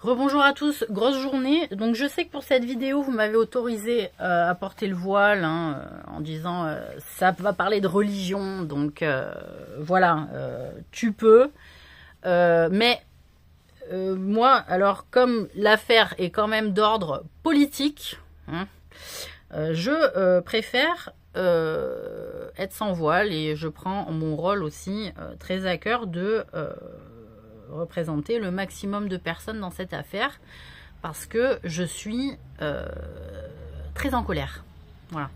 Rebonjour à tous, grosse journée. Donc je sais que pour cette vidéo, vous m'avez autorisé à porter le voile en disant ça va parler de religion. Donc voilà, tu peux. Mais moi, alors comme l'affaire est quand même d'ordre politique, je préfère être sans voile et je prends mon rôle aussi très à cœur de représenter le maximum de personnes dans cette affaire parce que je suis très en colère. Voilà.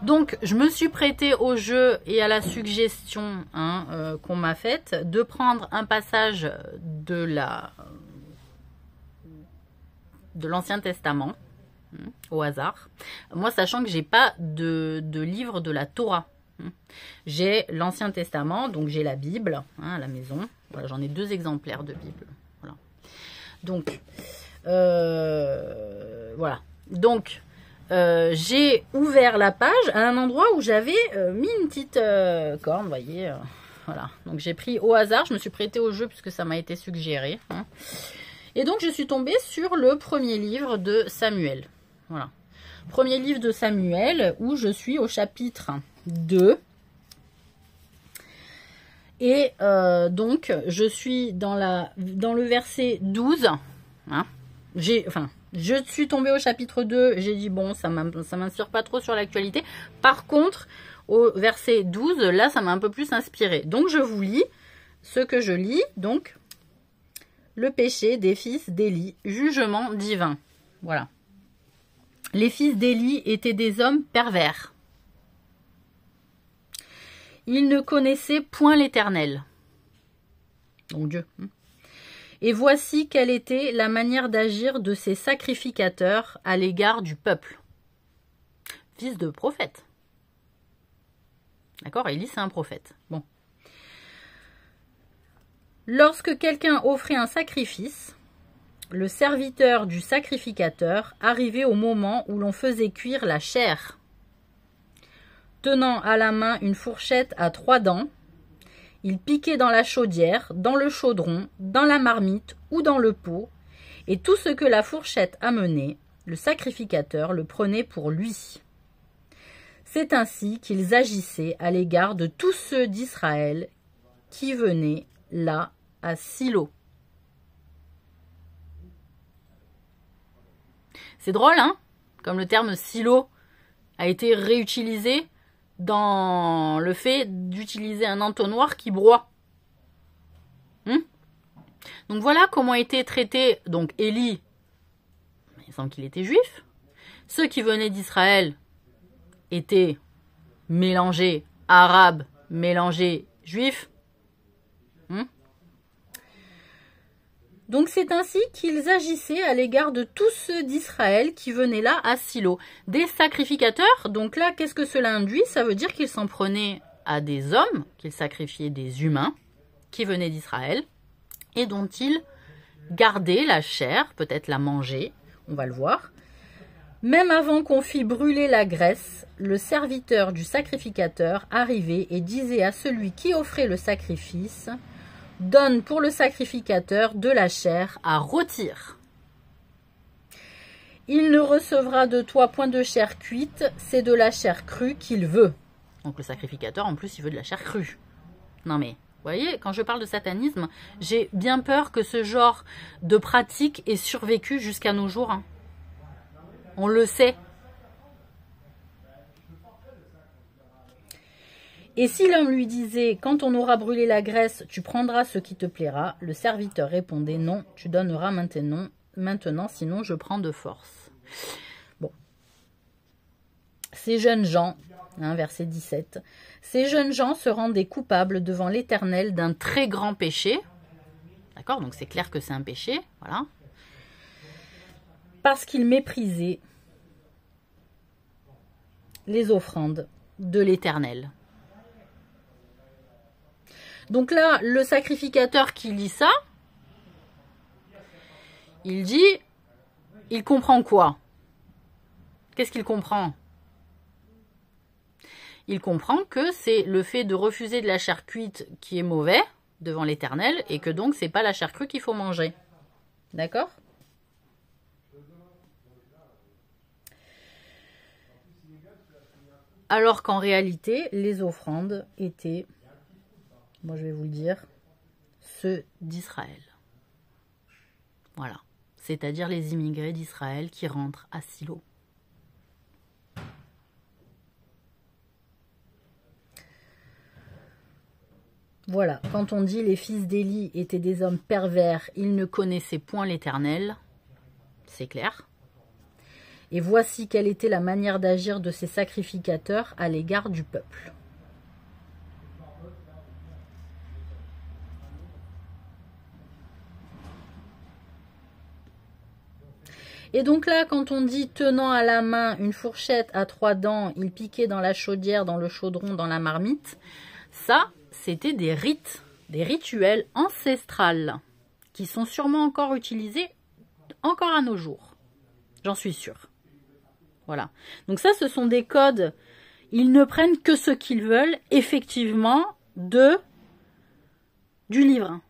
Donc, je me suis prêtée au jeu et à la suggestion qu'on m'a faite de prendre un passage de l'Ancien Testament au hasard. Moi, sachant que j'ai pas de livre de la Torah. J'ai l'Ancien Testament, donc j'ai la Bible à la maison. Voilà, j'en ai 2 exemplaires de Bible. Voilà. Donc, voilà. Donc, j'ai ouvert la page à un endroit où j'avais mis une petite corne, vous voyez. Voilà. Donc, j'ai pris au hasard. Je me suis prêtée au jeu puisque ça m'a été suggéré. Et donc, je suis tombée sur le premier livre de Samuel. Voilà. Premier livre de Samuel où je suis au chapitre 2. Et donc, je suis dans le verset 12. Je suis tombée au chapitre 2. J'ai dit, bon, ça m'inspire pas trop sur l'actualité. Par contre, au verset 12, là, ça m'a un peu plus inspiré. Donc, je vous lis ce que je lis. Donc, le péché des fils d'Élie, jugement divin. Voilà. Les fils d'Élie étaient des hommes pervers. Ils ne connaissaient point l'Éternel. Donc Dieu. Et voici quelle était la manière d'agir de ces sacrificateurs à l'égard du peuple. Fils de prophète. D'accord, Élie c'est un prophète. Bon. Lorsque quelqu'un offrait un sacrifice, le serviteur du sacrificateur arrivait au moment où l'on faisait cuire la chair. Tenant à la main une fourchette à 3 dents, il piquait dans la chaudière, dans le chaudron, dans la marmite ou dans le pot, et tout ce que la fourchette amenait, le sacrificateur le prenait pour lui. C'est ainsi qu'ils agissaient à l'égard de tous ceux d'Israël qui venaient là à Silo. C'est drôle, hein? Comme le terme Silo a été réutilisé dans le fait d'utiliser un entonnoir qui broie. Donc voilà comment était traité donc Élie. Il semble qu'il était juif. Ceux qui venaient d'Israël étaient mélangés arabes, mélangés juifs. Donc c'est ainsi qu'ils agissaient à l'égard de tous ceux d'Israël qui venaient là à Silo. Des sacrificateurs, donc là qu'est-ce que cela induit? Ça veut dire qu'ils s'en prenaient à des hommes, qu'ils sacrifiaient des humains qui venaient d'Israël et dont ils gardaient la chair, peut-être la manger, on va le voir. Même avant qu'on fît brûler la graisse, le serviteur du sacrificateur arrivait et disait à celui qui offrait le sacrifice: donne pour le sacrificateur de la chair à rôtir. Il ne recevra de toi point de chair cuite, c'est de la chair crue qu'il veut. Donc le sacrificateur, en plus, il veut de la chair crue. Non mais, vous voyez, quand je parle de satanisme, j'ai bien peur que ce genre de pratique ait survécu jusqu'à nos jours. On le sait. Et si l'homme lui disait, quand on aura brûlé la graisse, tu prendras ce qui te plaira, le serviteur répondait, non, tu donneras maintenant, sinon je prends de force. Bon. Ces jeunes gens, verset 17, ces jeunes gens se rendaient coupables devant l'Éternel d'un très grand péché. D'accord, donc c'est clair que c'est un péché, voilà. Parce qu'ils méprisaient les offrandes de l'Éternel. Donc là, le sacrificateur qui lit ça, il dit, il comprend quoi? Qu'est-ce qu'il comprend? Il comprend que c'est le fait de refuser de la chair cuite qui est mauvais devant l'Éternel et que donc c'est pas la chair crue qu'il faut manger. D'accord? Alors qu'en réalité, les offrandes étaient, moi je vais vous le dire, ceux d'Israël. Voilà. C'est-à-dire les immigrés d'Israël qui rentrent à Silo. Voilà, quand on dit les fils d'Élie étaient des hommes pervers, ils ne connaissaient point l'Éternel, c'est clair. Et voici quelle était la manière d'agir de ces sacrificateurs à l'égard du peuple. Et donc là, quand on dit tenant à la main une fourchette à 3 dents, il piquait dans la chaudière, dans le chaudron, dans la marmite, ça, c'était des rites, des rituels ancestrales qui sont sûrement encore utilisés encore à nos jours. J'en suis sûre. Voilà. Donc ça, ce sont des codes. Ils ne prennent que ce qu'ils veulent, effectivement, du livre.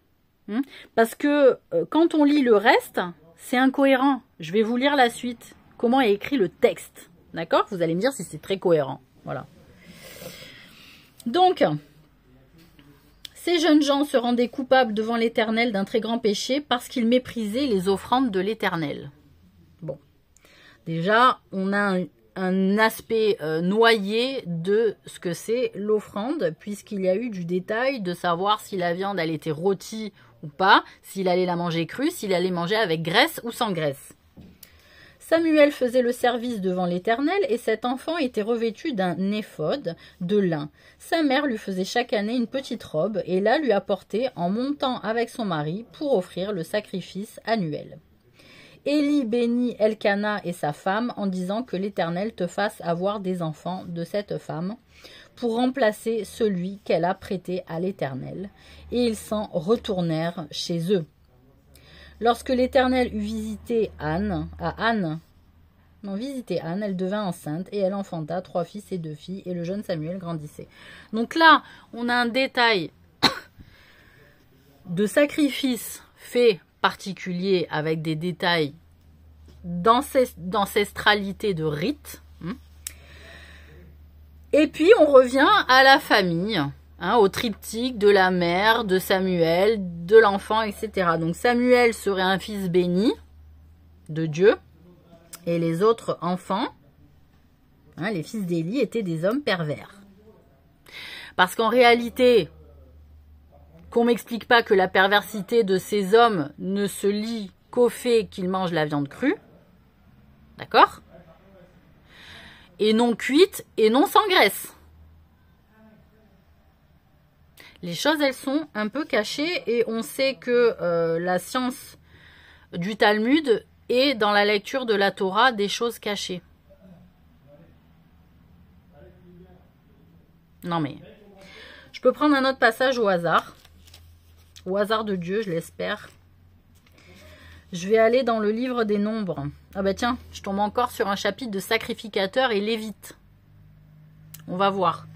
Parce que quand on lit le reste, c'est incohérent. Je vais vous lire la suite. Comment est écrit le texte. D'accord? Vous allez me dire si c'est très cohérent. Voilà. Donc, ces jeunes gens se rendaient coupables devant l'Éternel d'un très grand péché parce qu'ils méprisaient les offrandes de l'Éternel. Bon. Déjà, on a un aspect noyé de ce que c'est l'offrande, puisqu'il y a eu du détail de savoir si la viande elle était rôtie ou pas, s'il allait la manger crue, s'il allait manger avec graisse ou sans graisse. Samuel faisait le service devant l'Éternel et cet enfant était revêtu d'un éphod de lin. Sa mère lui faisait chaque année une petite robe et la lui apportait en montant avec son mari pour offrir le sacrifice annuel. Élie bénit Elkana et sa femme en disant que l'Éternel te fasse avoir des enfants de cette femme pour remplacer celui qu'elle a prêté à l'Éternel. Et ils s'en retournèrent chez eux. Lorsque l'Éternel eut visité Anne, elle devint enceinte et elle enfanta 3 fils et 2 filles et le jeune Samuel grandissait. Donc là, on a un détail de sacrifice fait particulier avec des détails d'ancestralité de rites. Et puis on revient à la famille, au triptyque de la mère, de Samuel, de l'enfant, etc. Donc Samuel serait un fils béni de Dieu et les autres enfants, les fils d'Élie, étaient des hommes pervers. Parce qu'en réalité, qu'on m'explique pas que la perversité de ces hommes ne se lie qu'au fait qu'ils mangent la viande crue, d'accord? Et non cuite et non sans graisse. Les choses, elles sont un peu cachées et on sait que la science du Talmud est dans la lecture de la Torah des choses cachées. Non mais, je peux prendre un autre passage au hasard de Dieu, je l'espère. Je vais aller dans le livre des Nombres. Ah bah tiens, je tombe encore sur un chapitre de sacrificateurs et lévites. On va voir.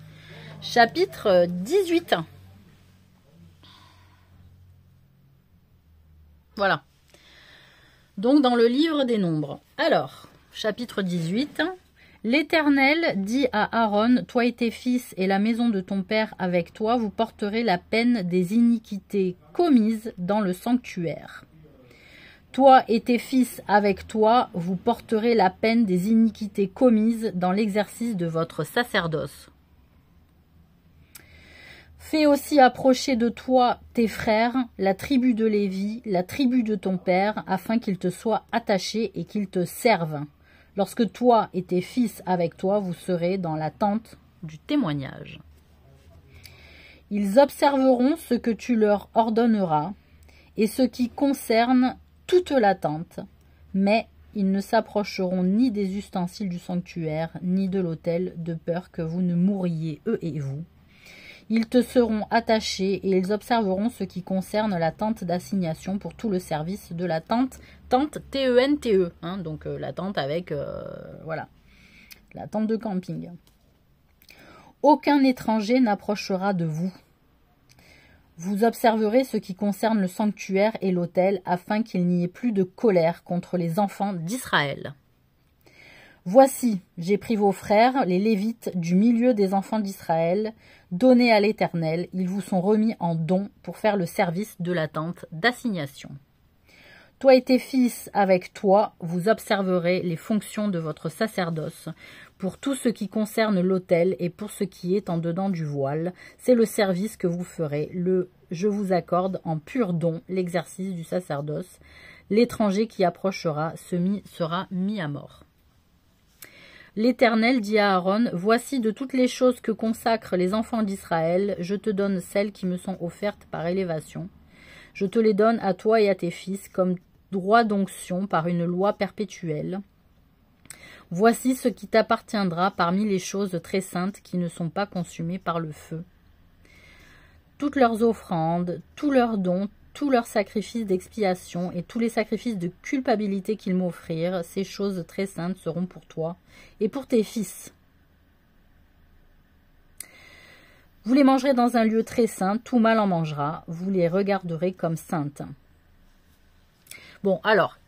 Chapitre 18. Voilà. Donc dans le livre des Nombres. Alors, chapitre 18. L'Éternel dit à Aaron, toi et tes fils et la maison de ton père avec toi, vous porterez la peine des iniquités commises dans le sanctuaire. Toi et tes fils avec toi, vous porterez la peine des iniquités commises dans l'exercice de votre sacerdoce. Fais aussi approcher de toi tes frères, la tribu de Lévi, la tribu de ton père, afin qu'ils te soient attachés et qu'ils te servent. Lorsque toi et tes fils avec toi, vous serez dans la tente du témoignage. Ils observeront ce que tu leur ordonneras et ce qui concerne toute la tente, mais ils ne s'approcheront ni des ustensiles du sanctuaire, ni de l'autel, de peur que vous ne mouriez, eux et vous. Ils te seront attachés et ils observeront ce qui concerne la tente d'assignation pour tout le service de la tente T-E-N-T-E, donc la tente avec, voilà, la tente de camping. Aucun étranger n'approchera de vous. Vous observerez ce qui concerne le sanctuaire et l'autel, afin qu'il n'y ait plus de colère contre les enfants d'Israël. Voici, j'ai pris vos frères, les Lévites, du milieu des enfants d'Israël, donnés à l'Éternel. Ils vous sont remis en don pour faire le service de la tente d'assignation. Toi et tes fils avec toi, vous observerez les fonctions de votre sacerdoce. Pour tout ce qui concerne l'autel et pour ce qui est en dedans du voile, c'est le service que vous ferez. Je vous accorde en pur don l'exercice du sacerdoce. L'étranger qui approchera sera mis à mort. L'Éternel dit à Aaron, « Voici de toutes les choses que consacrent les enfants d'Israël, je te donne celles qui me sont offertes par élévation. Je te les donne à toi et à tes fils comme droit d'onction par une loi perpétuelle. Voici ce qui t'appartiendra parmi les choses très saintes qui ne sont pas consumées par le feu. Toutes leurs offrandes, tous leurs dons, tous leurs sacrifices d'expiation et tous les sacrifices de culpabilité qu'ils m'offrirent, ces choses très saintes seront pour toi et pour tes fils. Vous les mangerez dans un lieu très saint, tout mâle en mangera, vous les regarderez comme saintes. » Bon, alors,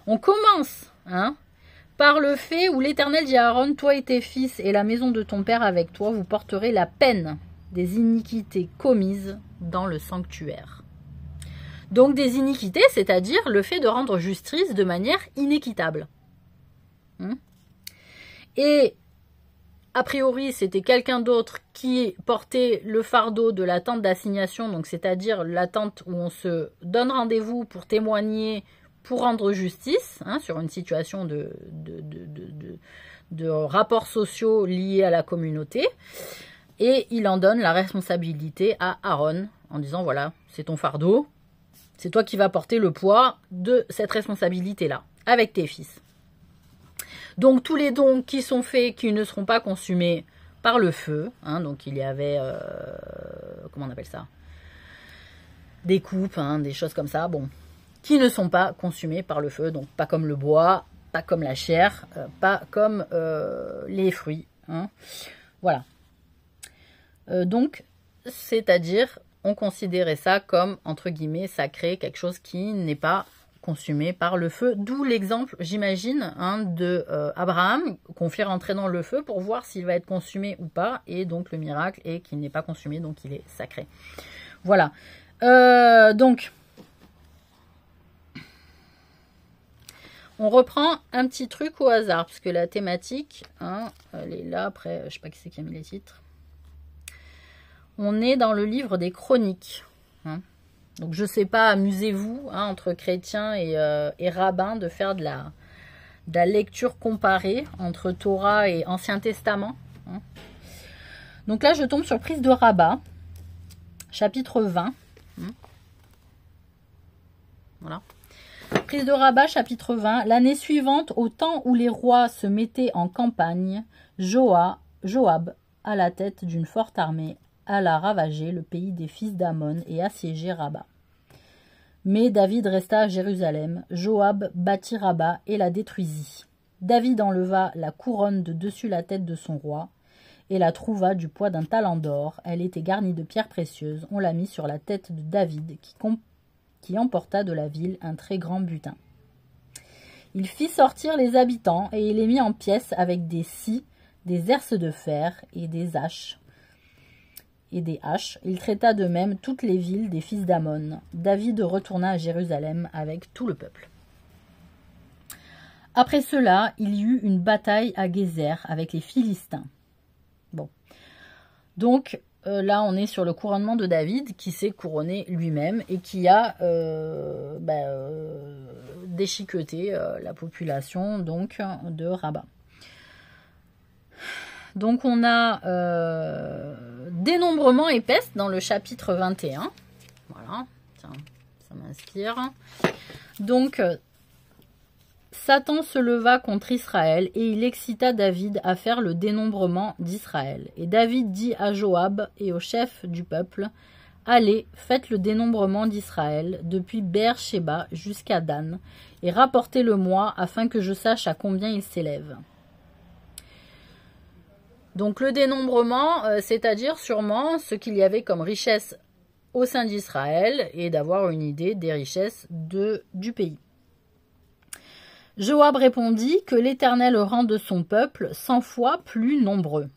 on commence par le fait où l'Éternel dit à Aaron, « Toi et tes fils et la maison de ton père avec toi, vous porterez la peine des iniquités commises dans le sanctuaire. » Donc des iniquités, c'est-à-dire le fait de rendre justice de manière inéquitable. Et a priori, c'était quelqu'un d'autre qui portait le fardeau de la tente d'assignation, donc c'est-à-dire la tente où on se donne rendez-vous pour témoigner, pour rendre justice, sur une situation de rapports sociaux liés à la communauté. Et il en donne la responsabilité à Aaron, en disant, voilà, c'est ton fardeau, c'est toi qui vas porter le poids de cette responsabilité-là, avec tes fils. Donc tous les dons qui sont faits, qui ne seront pas consumés par le feu, donc il y avait, comment on appelle ça, des coupes, des choses comme ça, bon, qui ne sont pas consumés par le feu, donc pas comme le bois, pas comme la chair, pas comme les fruits. Voilà. Donc, c'est-à-dire, on considérait ça comme, entre guillemets, sacré, quelque chose qui n'est pas consumé par le feu. D'où l'exemple, j'imagine, de Abraham, qu'on fait rentrer dans le feu pour voir s'il va être consumé ou pas. Et donc, le miracle est qu'il n'est pas consumé, donc il est sacré. Voilà. Donc, on reprend un petit truc au hasard, parce que la thématique, elle est là, après, je ne sais pas qui c'est qui a mis les titres. On est dans le livre des Chroniques. Donc, je ne sais pas, amusez-vous, entre chrétiens et rabbins, de faire de la lecture comparée entre Torah et Ancien Testament. Donc là, je tombe sur Prise de Rabat, chapitre 20. Voilà. Prise de Rabat, chapitre 20. L'année suivante, au temps où les rois se mettaient en campagne, Joab, à la tête d'une forte armée, alla ravager le pays des fils d'Ammon et assiéger Rabat. Mais David resta à Jérusalem. Joab bâtit Rabat et la détruisit. David enleva la couronne de dessus la tête de son roi et la trouva du poids d'un talent d'or. Elle était garnie de pierres précieuses. On la mit sur la tête de David qui emporta de la ville un très grand butin. Il fit sortir les habitants et il les mit en pièces avec des scies, des herses de fer et des haches. Il traita de même toutes les villes des fils d'Ammon. David retourna à Jérusalem avec tout le peuple. Après cela, il y eut une bataille à Gézer avec les Philistins. Bon. Donc, là, on est sur le couronnement de David, qui s'est couronné lui-même et qui a déchiqueté la population donc, de Rabat. Donc, on a dénombrement et peste dans le chapitre 21. Voilà, tiens, ça m'inspire. Donc, Satan se leva contre Israël et il excita David à faire le dénombrement d'Israël. Et David dit à Joab et aux chefs du peuple, « Allez, faites le dénombrement d'Israël depuis Beer-Sheba jusqu'à Dan et rapportez-le-moi afin que je sache à combien il s'élève. » Donc le dénombrement, c'est-à-dire sûrement ce qu'il y avait comme richesse au sein d'Israël et d'avoir une idée des richesses du pays. Joab répondit que l'Éternel rend de son peuple 100 fois plus nombreux.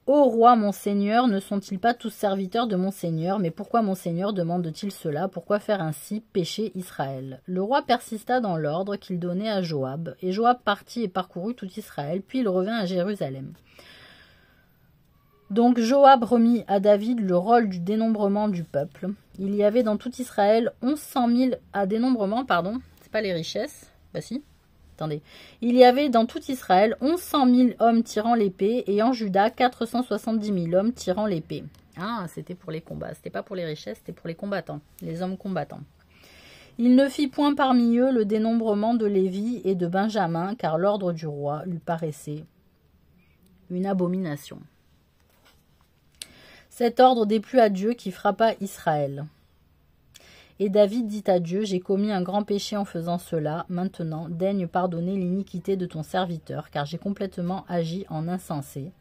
Ô roi, mon seigneur, ne sont-ils pas tous serviteurs de mon seigneur? Mais pourquoi mon seigneur demande-t-il cela? Pourquoi faire ainsi pécher Israël? Le roi persista dans l'ordre qu'il donnait à Joab, et Joab partit et parcourut tout Israël, puis il revint à Jérusalem. Donc Joab remit à David le rôle du dénombrement du peuple. Il y avait dans tout Israël 1100 000 à dénombrement, pardon, c'est pas les richesses, bah si. Attendez. Il y avait dans tout Israël 1100 000 hommes tirant l'épée et en Juda 470 000 hommes tirant l'épée. Ah, c'était pour les combats. C'était pas pour les richesses, c'était pour les combattants, les hommes combattants. Il ne fit point parmi eux le dénombrement de Lévi et de Benjamin, car l'ordre du roi lui paraissait une abomination. Cet ordre déplut à Dieu qui frappa Israël. Et David dit à Dieu, j'ai commis un grand péché en faisant cela. Maintenant, daigne pardonner l'iniquité de ton serviteur, car j'ai complètement agi en insensé.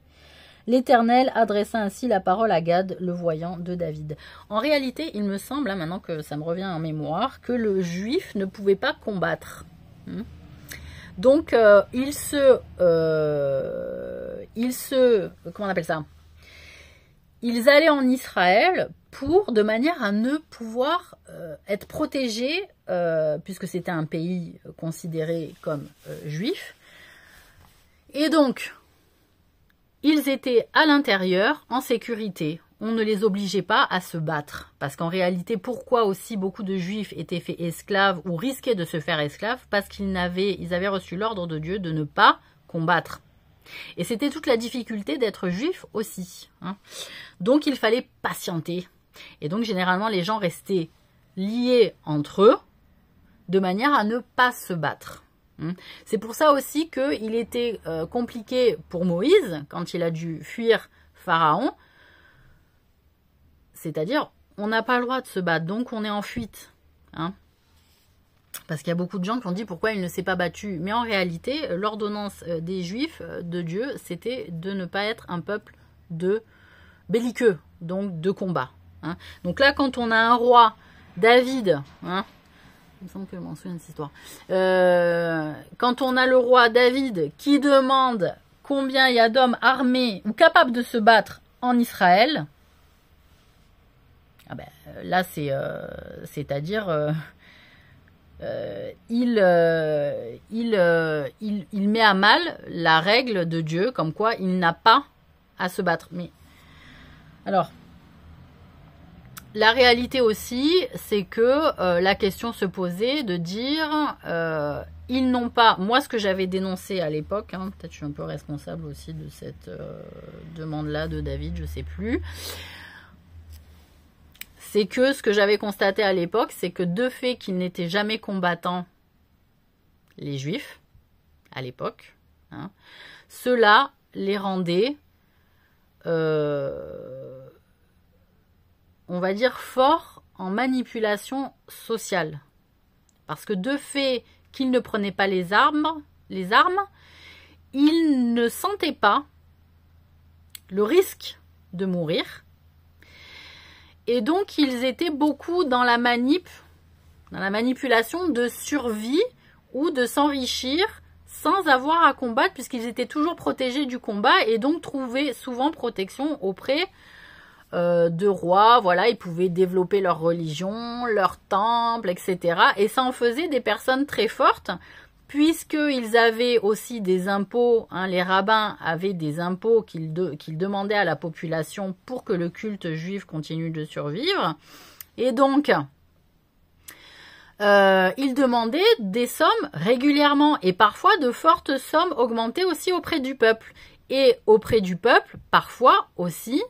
L'Éternel adressa ainsi la parole à Gad, le voyant de David. En réalité, il me semble, maintenant que ça me revient en mémoire, que le juif ne pouvait pas combattre. Donc, comment on appelle ça? Ils allaient en Israël de manière à ne pouvoir être protégés, puisque c'était un pays considéré comme juif. Et donc, ils étaient à l'intérieur, en sécurité. On ne les obligeait pas à se battre. Parce qu'en réalité, pourquoi aussi beaucoup de juifs étaient faits esclaves ou risquaient de se faire esclaves? Parce qu'ils avaient reçu l'ordre de Dieu de ne pas combattre. Et c'était toute la difficulté d'être juif aussi. Donc il fallait patienter. Et donc généralement les gens restaient liés entre eux de manière à ne pas se battre. C'est pour ça aussi qu'il était compliqué pour Moïse quand il a dû fuir Pharaon. C'est-à-dire on n'a pas le droit de se battre, donc on est en fuite. Parce qu'il y a beaucoup de gens qui ont dit pourquoi il ne s'est pas battu. Mais en réalité, l'ordonnance des Juifs de Dieu, c'était de ne pas être un peuple de belliqueux, donc de combat. Donc là, quand on a un roi, David, il me semble que je m'en souviens de cette histoire. Quand on a le roi David qui demande combien il y a d'hommes armés ou capables de se battre en Israël, là, c'est-à-dire... il met à mal la règle de Dieu, comme quoi il n'a pas à se battre. Mais alors, la réalité aussi, c'est que la question se posait de dire, ils n'ont pas, moi ce que j'avais dénoncé à l'époque, peut-être je suis un peu responsable aussi de cette demande-là de David, je sais plus. C'est que ce que j'avais constaté à l'époque, c'est que de fait qu'ils n'étaient jamais combattants, les Juifs, à l'époque, cela les rendait, on va dire, forts en manipulation sociale. Parce que de fait qu'ils ne prenaient pas les armes, ils ne sentaient pas le risque de mourir. Et donc, ils étaient beaucoup dans la manipulation de survie ou de s'enrichir sans avoir à combattre, puisqu'ils étaient toujours protégés du combat et donc trouvaient souvent protection auprès de rois. Voilà, ils pouvaient développer leur religion, leur temple, etc. Et ça en faisait des personnes très fortes, puisqu'ils avaient aussi des impôts, les rabbins avaient des impôts qu'ils demandaient à la population pour que le culte juif continue de survivre. Et donc, ils demandaient des sommes régulièrement et parfois de fortes sommes augmentées aussi auprès du peuple. Et auprès du peuple, parfois aussi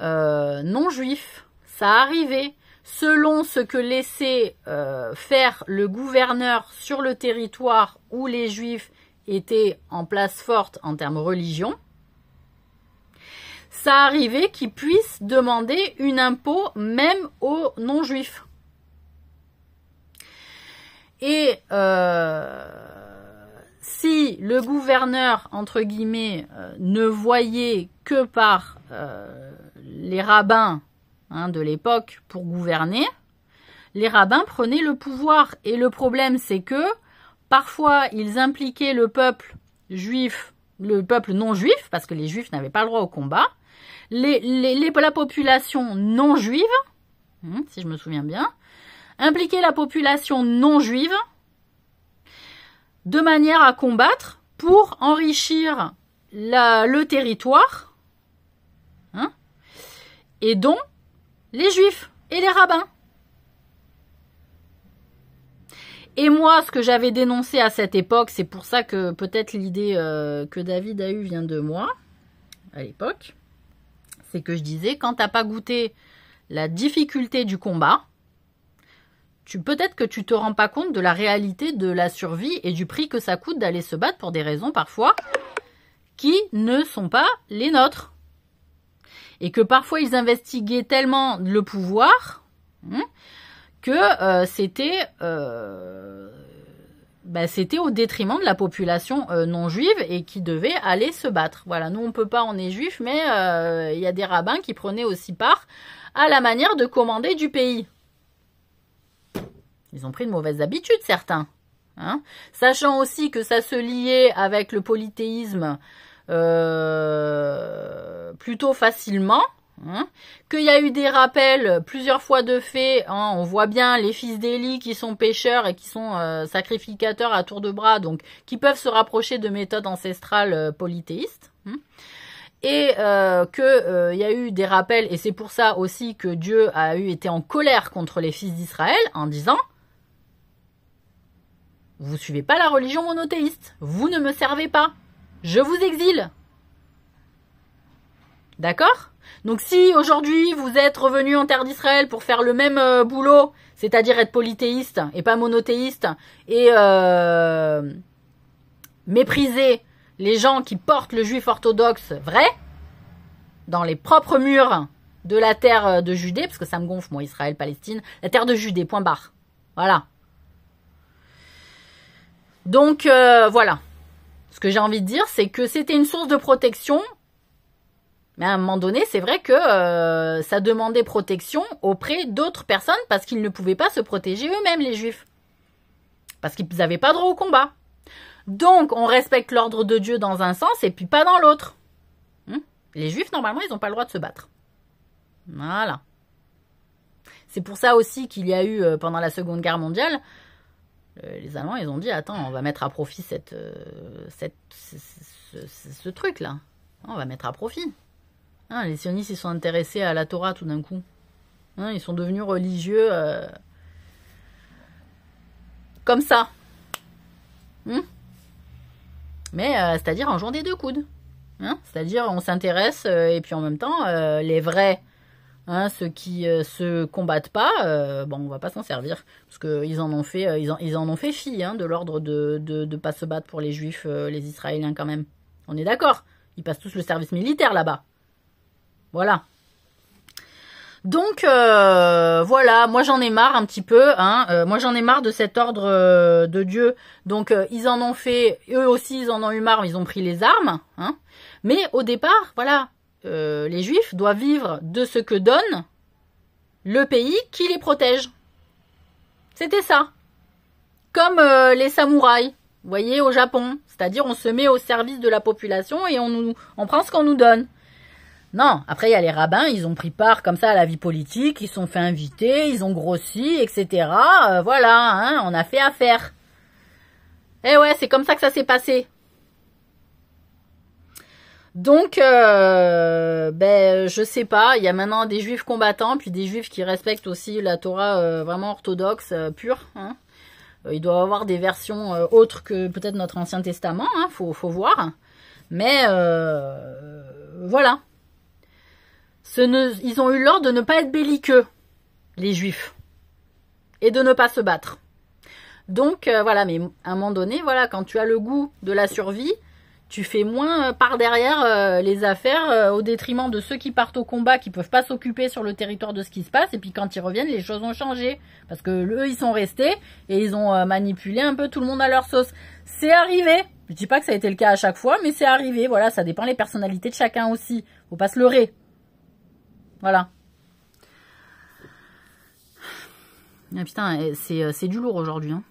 non-juifs. Ça arrivait. Selon ce que laissait faire le gouverneur sur le territoire où les Juifs étaient en place forte en termes religion, ça arrivait qu'ils puissent demander une impôt même aux non-juifs. Et si le gouverneur, entre guillemets, ne voyait que par les rabbins de l'époque pour gouverner, les rabbins prenaient le pouvoir. Et le problème, c'est que parfois, ils impliquaient le peuple juif, le peuple non juif, parce que les juifs n'avaient pas le droit au combat, la population non juive, si je me souviens bien, impliquaient la population non juive de manière à combattre pour enrichir le territoire, et dont les juifs et les rabbins. Et moi, ce que j'avais dénoncé à cette époque, c'est pour ça que peut-être l'idée que David a eue vient de moi, à l'époque, c'est que je disais, quand t'as pas goûté la difficulté du combat, peut-être que tu te rends pas compte de la réalité de la survie et du prix que ça coûte d'aller se battre pour des raisons parfois qui ne sont pas les nôtres. Et que parfois ils investiguaient tellement le pouvoir que c'était au détriment de la population non juive et qui devait aller se battre. Voilà, nous on peut pas, on est juifs, mais il y a des rabbins qui prenaient aussi part à la manière de commander du pays. Ils ont pris de mauvaises habitudes, certains. Sachant aussi que ça se liait avec le polythéisme plutôt facilement, qu'il y a eu des rappels plusieurs fois de fait, on voit bien les fils d'Élie qui sont pêcheurs et qui sont sacrificateurs à tour de bras, donc qui peuvent se rapprocher de méthodes ancestrales polythéistes. Et il y a eu des rappels, et c'est pour ça aussi que Dieu a été en colère contre les fils d'Israël en disant: vous suivez pas la religion monothéiste, vous ne me servez pas, je vous exile. D'accord? Donc si aujourd'hui vous êtes revenu en terre d'Israël pour faire le même boulot, c'est-à-dire être polythéiste et pas monothéiste, et mépriser les gens qui portent le juif orthodoxe vrai, dans les propres murs de la terre de Judée, parce que ça me gonfle, moi, Israël, Palestine, la terre de Judée, point barre. Voilà. Donc, voilà. Ce que j'ai envie de dire, c'est que c'était une source de protection, mais à un moment donné, c'est vrai que ça demandait protection auprès d'autres personnes, parce qu'ils ne pouvaient pas se protéger eux-mêmes, les juifs. Parce qu'ils n'avaient pas droit au combat. Donc, on respecte l'ordre de Dieu dans un sens et puis pas dans l'autre. Les juifs, normalement, ils n'ont pas le droit de se battre. Voilà. C'est pour ça aussi qu'il y a eu, pendant la Seconde Guerre mondiale, les Allemands, ils ont dit, attends, on va mettre à profit ce truc-là. On va mettre à profit. Les sionistes, ils sont intéressés à la Torah tout d'un coup. Ils sont devenus religieux comme ça. Mais c'est-à-dire en jouant des deux coudes. C'est-à-dire on s'intéresse et puis en même temps les vrais, ceux qui se combattent pas, on va pas s'en servir parce que ils en ont fait fi de l'ordre de pas se battre pour les juifs, les Israéliens quand même. On est d'accord. Ils passent tous le service militaire là-bas. Voilà. Donc voilà, moi j'en ai marre un petit peu, moi j'en ai marre de cet ordre de Dieu. Donc ils en ont fait, eux aussi ils en ont eu marre, ils ont pris les armes, mais au départ, voilà, les Juifs doivent vivre de ce que donne le pays qui les protège. C'était ça. Comme les samouraïs, vous voyez, au Japon, c'est-à-dire on se met au service de la population et on prend ce qu'on nous donne. Non, après il y a les rabbins, ils ont pris part comme ça à la vie politique, ils se sont fait inviter, ils ont grossi, etc. Voilà, on a fait affaire. Eh ouais, c'est comme ça que ça s'est passé. Donc, je sais pas, il y a maintenant des juifs combattants, puis des juifs qui respectent aussi la Torah vraiment orthodoxe, pure. Il doit y avoir des versions autres que peut-être notre Ancien Testament, faut voir. Mais voilà. Ils ont eu l'ordre de ne pas être belliqueux, les Juifs, et de ne pas se battre. Donc, voilà, mais à un moment donné, voilà, quand tu as le goût de la survie, tu fais moins par derrière les affaires au détriment de ceux qui partent au combat, qui peuvent pas s'occuper sur le territoire de ce qui se passe, et puis quand ils reviennent, les choses ont changé. Parce que eux, ils sont restés, et ils ont manipulé un peu tout le monde à leur sauce. C'est arrivé. Je dis pas que ça a été le cas à chaque fois, mais c'est arrivé. Voilà, ça dépend des personnalités de chacun aussi. Faut pas se leurrer. Voilà. Ah, putain, c'est du lourd aujourd'hui. Hein.